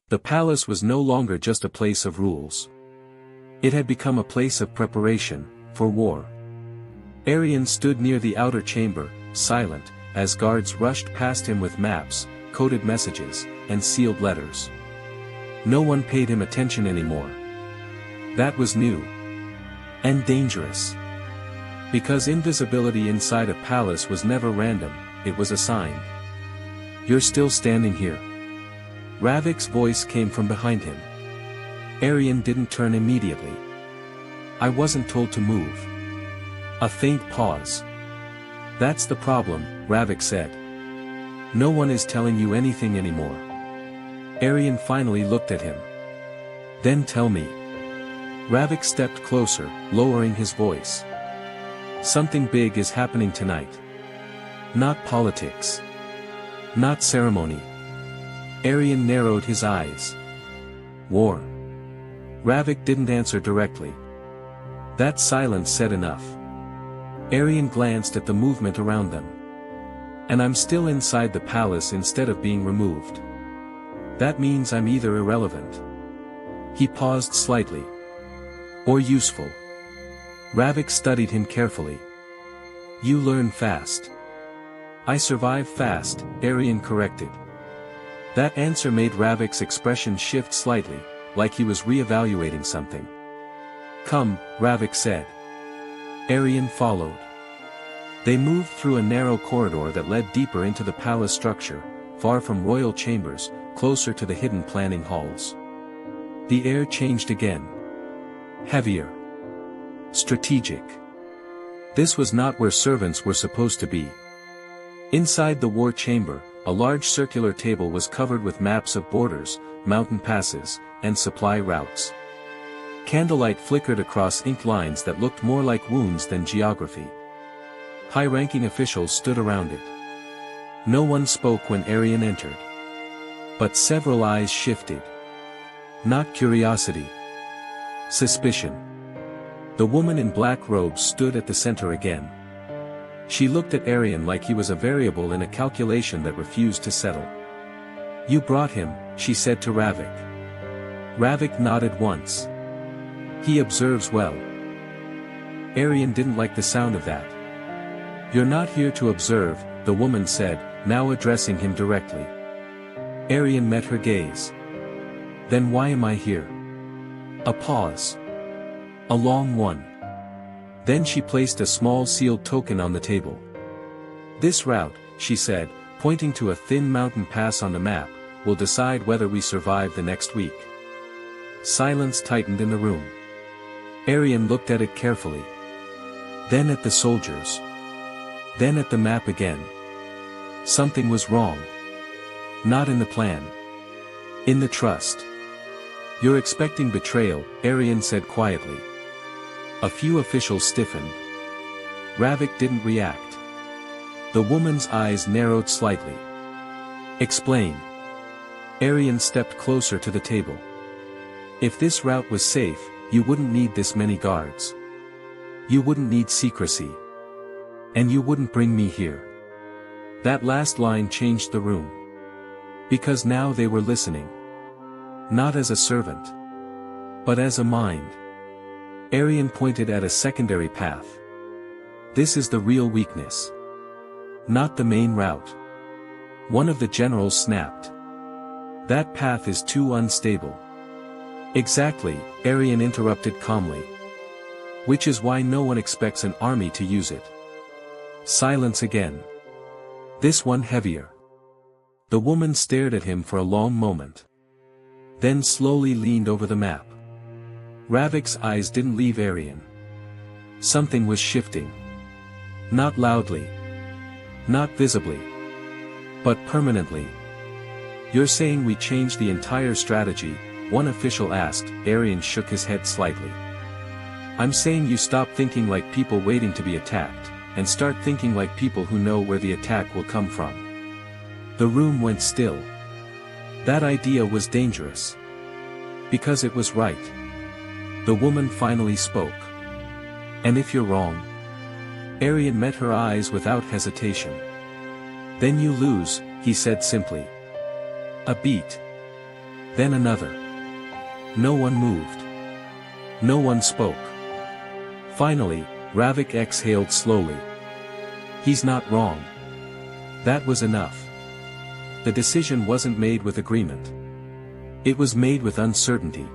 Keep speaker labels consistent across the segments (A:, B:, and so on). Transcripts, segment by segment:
A: The palace was no longer just a place of rules. It had become a place of preparation, for war. Arion stood near the outer chamber, silent, as guards rushed past him with maps, coded messages, and sealed letters. No one paid him attention anymore. That was new. And dangerous. Because invisibility inside a palace was never random, it was assigned. "You're still standing here." Ravik's voice came from behind him. Arion didn't turn immediately. "I wasn't told to move." A faint pause. "That's the problem," Ravik said. "No one is telling you anything anymore." Arion finally looked at him. "Then tell me." Ravik stepped closer, lowering his voice. "Something big is happening tonight. Not politics. Not ceremony." Arion narrowed his eyes. "War." Ravik didn't answer directly. That silence said enough. Arion glanced at the movement around them. "And I'm still inside the palace instead of being removed. That means I'm either irrelevant." He paused slightly. "Or useful." Ravik studied him carefully. "You learn fast." "I survive fast," Arion corrected. That answer made Ravik's expression shift slightly, like he was re-evaluating something. "Come," Ravik said. Arion followed. They moved through a narrow corridor that led deeper into the palace structure, far from royal chambers, closer to the hidden planning halls. The air changed again. Heavier. Strategic. This was not where servants were supposed to be. Inside the war chamber, a large circular table was covered with maps of borders, mountain passes, and supply routes. Candlelight flickered across ink lines that looked more like wounds than geography. High-ranking officials stood around it. No one spoke when Arion entered. But several eyes shifted. Not curiosity. Suspicion. The woman in black robes stood at the center again. She looked at Arion like he was a variable in a calculation that refused to settle. "You brought him," she said to Ravik. Ravik nodded once. "He observes well." Arion didn't like the sound of that. "You're not here to observe," the woman said, now addressing him directly. Arion met her gaze. "Then why am I here?" A pause. A long one. Then she placed a small sealed token on the table. "This route," she said, pointing to a thin mountain pass on the map, "will decide whether we survive the next week." Silence tightened in the room. Arion looked at it carefully. Then at the soldiers. Then at the map again. Something was wrong. Not in the plan. In the trust. "You're expecting betrayal," Arion said quietly. A few officials stiffened. Ravik didn't react. The woman's eyes narrowed slightly. "Explain." Arion stepped closer to the table. "If this route was safe, you wouldn't need this many guards. You wouldn't need secrecy. And you wouldn't bring me here." That last line changed the room. Because now they were listening. Not as a servant. But as a mind. Arion pointed at a secondary path. "This is the real weakness. Not the main route." One of the generals snapped. "That path is too unstable." "Exactly," Arion interrupted calmly. "Which is why no one expects an army to use it." Silence again. This one heavier. The woman stared at him for a long moment. Then slowly leaned over the map. Ravik's eyes didn't leave Arion. Something was shifting. Not loudly. Not visibly. But permanently. "You're saying we changed the entire strategy?" one official asked. Arion shook his head slightly. "I'm saying you stop thinking like people waiting to be attacked, and start thinking like people who know where the attack will come from." The room went still. That idea was dangerous. Because it was right. The woman finally spoke. "And if you're wrong?" Arion met her eyes without hesitation. "Then you lose," he said simply. "A beat." Then another. No one moved. No one spoke. Finally, Ravik exhaled slowly. He's not wrong. That was enough. The decision wasn't made with agreement. It was made with uncertainty.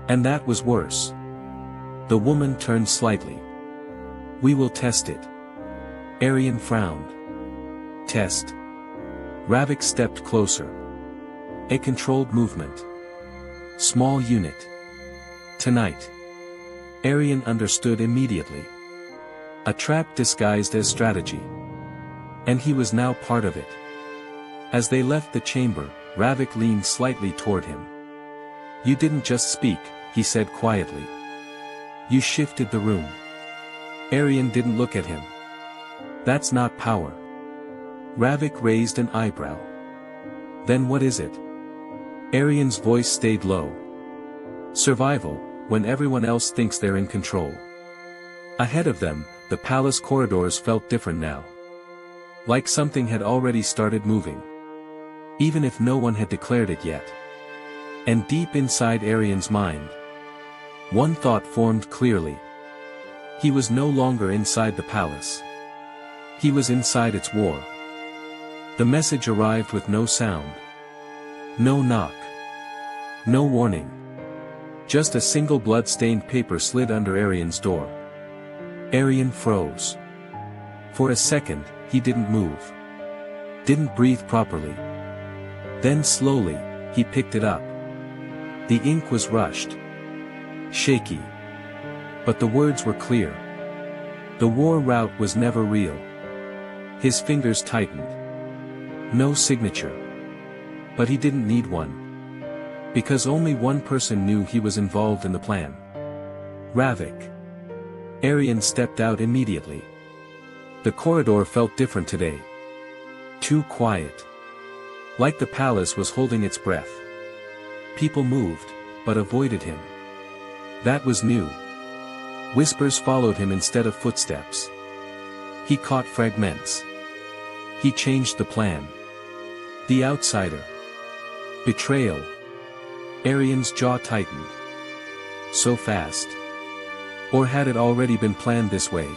A: And that was worse. The woman turned slightly. We will test it. Arian frowned. Test. Ravik stepped closer. A controlled movement. Small unit. Tonight. Arian understood immediately. A trap disguised as strategy. And he was now part of it. As they left the chamber, Ravik leaned slightly toward him. You didn't just speak, he said quietly. You shifted the room. Arian didn't look at him. That's not power. Ravik raised an eyebrow. Then what is it? Arian's voice stayed low. Survival, when everyone else thinks they're in control. Ahead of them, the palace corridors felt different now. Like something had already started moving. Even if no one had declared it yet. And deep inside Arian's mind, one thought formed clearly. He was no longer inside the palace. He was inside its war. The message arrived with no sound. No knock. No warning. Just a single blood-stained paper slid under Arian's door. Arian froze. For a second, he didn't move. Didn't breathe properly. Then slowly, he picked it up. The ink was rushed. Shaky. But the words were clear. The war route was never real. His fingers tightened. No signature. But he didn't need one. Because only one person knew he was involved in the plan. Ravik. Arian stepped out immediately. The corridor felt different today. Too quiet. Like the palace was holding its breath. People moved, but avoided him. That was new. Whispers followed him instead of footsteps. He caught fragments. He changed the plan. The outsider. Betrayal. Arian's jaw tightened. So fast. Or had it already been planned this way?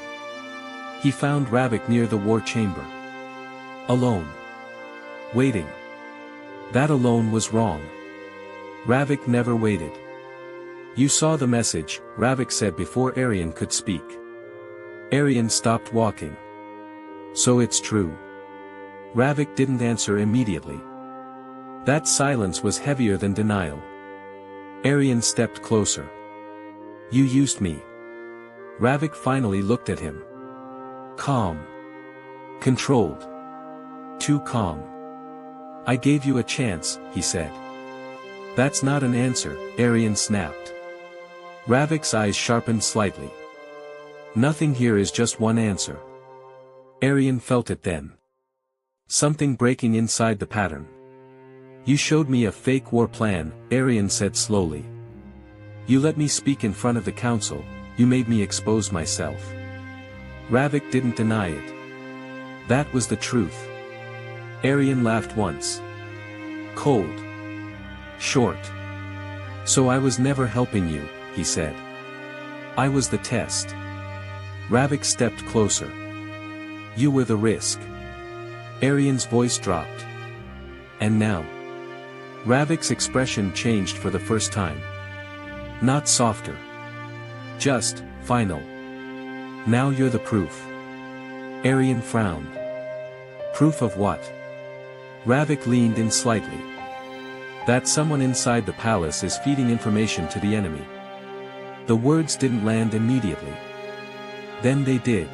A: He found Ravik near the war chamber. Alone. Waiting. That alone was wrong. Ravik never waited. You saw the message, Ravik said before Arian could speak. Arian stopped walking. So it's true. Ravik didn't answer immediately. That silence was heavier than denial. Arian stepped closer. You used me. Ravik finally looked at him. Calm. Controlled. Too calm. I gave you a chance, he said. That's not an answer, Arian snapped. Ravik's eyes sharpened slightly. Nothing here is just one answer. Arian felt it then. Something breaking inside the pattern. You showed me a fake war plan, Arian said slowly. You let me speak in front of the council, you made me expose myself. Ravik didn't deny it. That was the truth. Arian laughed once. Cold. Short. So I was never helping you, he said. I was the test. Ravik stepped closer. You were the risk. Arian's voice dropped. And now? Ravik's expression changed for the first time. Not softer. Just, final. Now you're the proof. Arian frowned. Proof of what? Ravik leaned in slightly. That someone inside the palace is feeding information to the enemy. The words didn't land immediately. Then they did.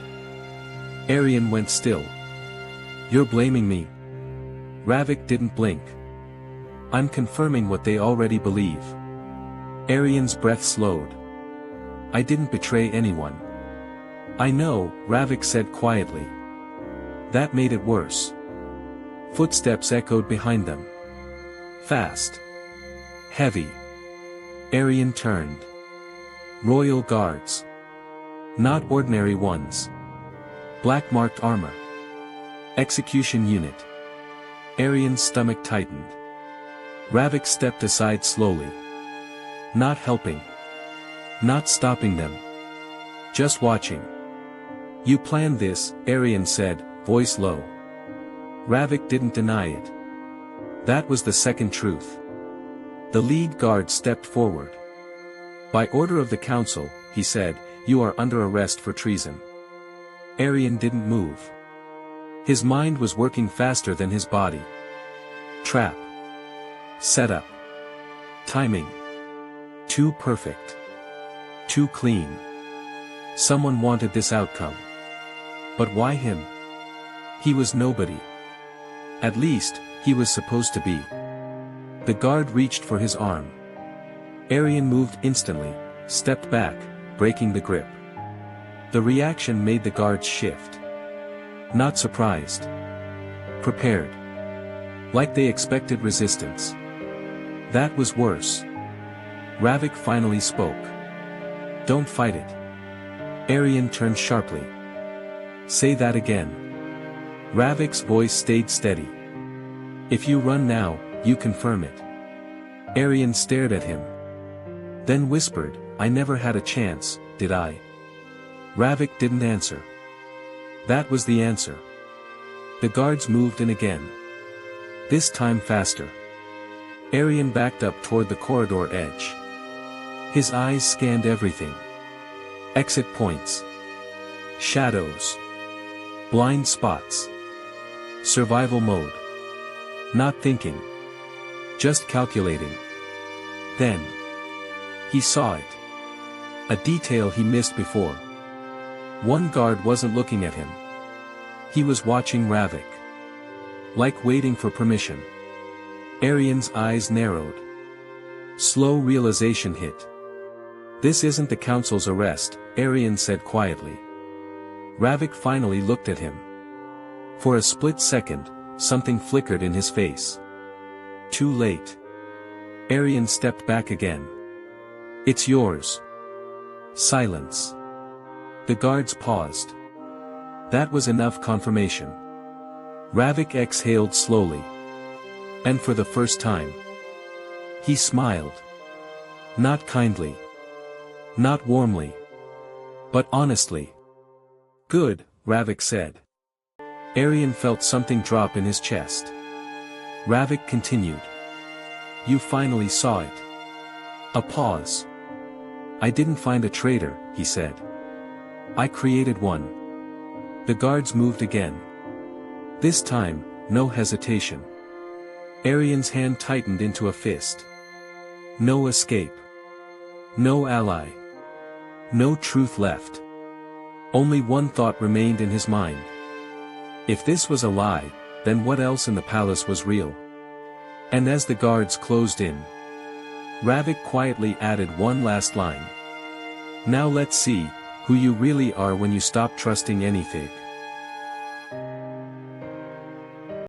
A: Arian went still. You're blaming me. Ravik didn't blink. I'm confirming what they already believe. Arian's breath slowed. I didn't betray anyone. I know, Ravik said quietly. That made it worse. Footsteps echoed behind them. Fast. Heavy. Arian turned. Royal guards. Not ordinary ones. Black-marked armor. Execution unit. Arian's stomach tightened. Ravik stepped aside slowly. Not helping. Not stopping them. Just watching. You planned this, Arian said, voice low. Ravik didn't deny it. That was the second truth. The lead guard stepped forward. By order of the council, he said, you are under arrest for treason. Arian didn't move. His mind was working faster than his body. Trap. Setup. Timing. Too perfect. Too clean. Someone wanted this outcome. But why him? He was nobody. At least, he was supposed to be. The guard reached for his arm. Arian moved instantly, stepped back, breaking the grip. The reaction made the guards shift. Not surprised. Prepared. Like they expected resistance. That was worse. Ravik finally spoke. Don't fight it. Arian turned sharply. Say that again. Ravik's voice stayed steady. If you run now, you confirm it. Arian stared at him. Then whispered, I never had a chance, did I? Ravik didn't answer. That was the answer. The guards moved in again. This time faster. Arian backed up toward the corridor edge. His eyes scanned everything. Exit points. Shadows. Blind spots. Survival mode. Not thinking. Just calculating. Then. He saw it. A detail he missed before. One guard wasn't looking at him. He was watching Ravik. Like waiting for permission. Arian's eyes narrowed. Slow realization hit. This isn't the council's arrest, Arian said quietly. Ravik finally looked at him. For a split second, something flickered in his face. Too late. Arian stepped back again. It's yours. Silence. The guards paused. That was enough confirmation. Ravik exhaled slowly. And for the first time. He smiled. Not kindly. Not warmly. But honestly. Good, Ravik said. Arian felt something drop in his chest. Ravik continued. You finally saw it. A pause. I didn't find a traitor, he said. I created one. The guards moved again. This time, no hesitation. Arian's hand tightened into a fist. No escape. No ally. No truth left. Only one thought remained in his mind. If this was a lie, then what else in the palace was real? And as the guards closed in, Ravik quietly added one last line. Now let's see who you really are when you stop trusting anything.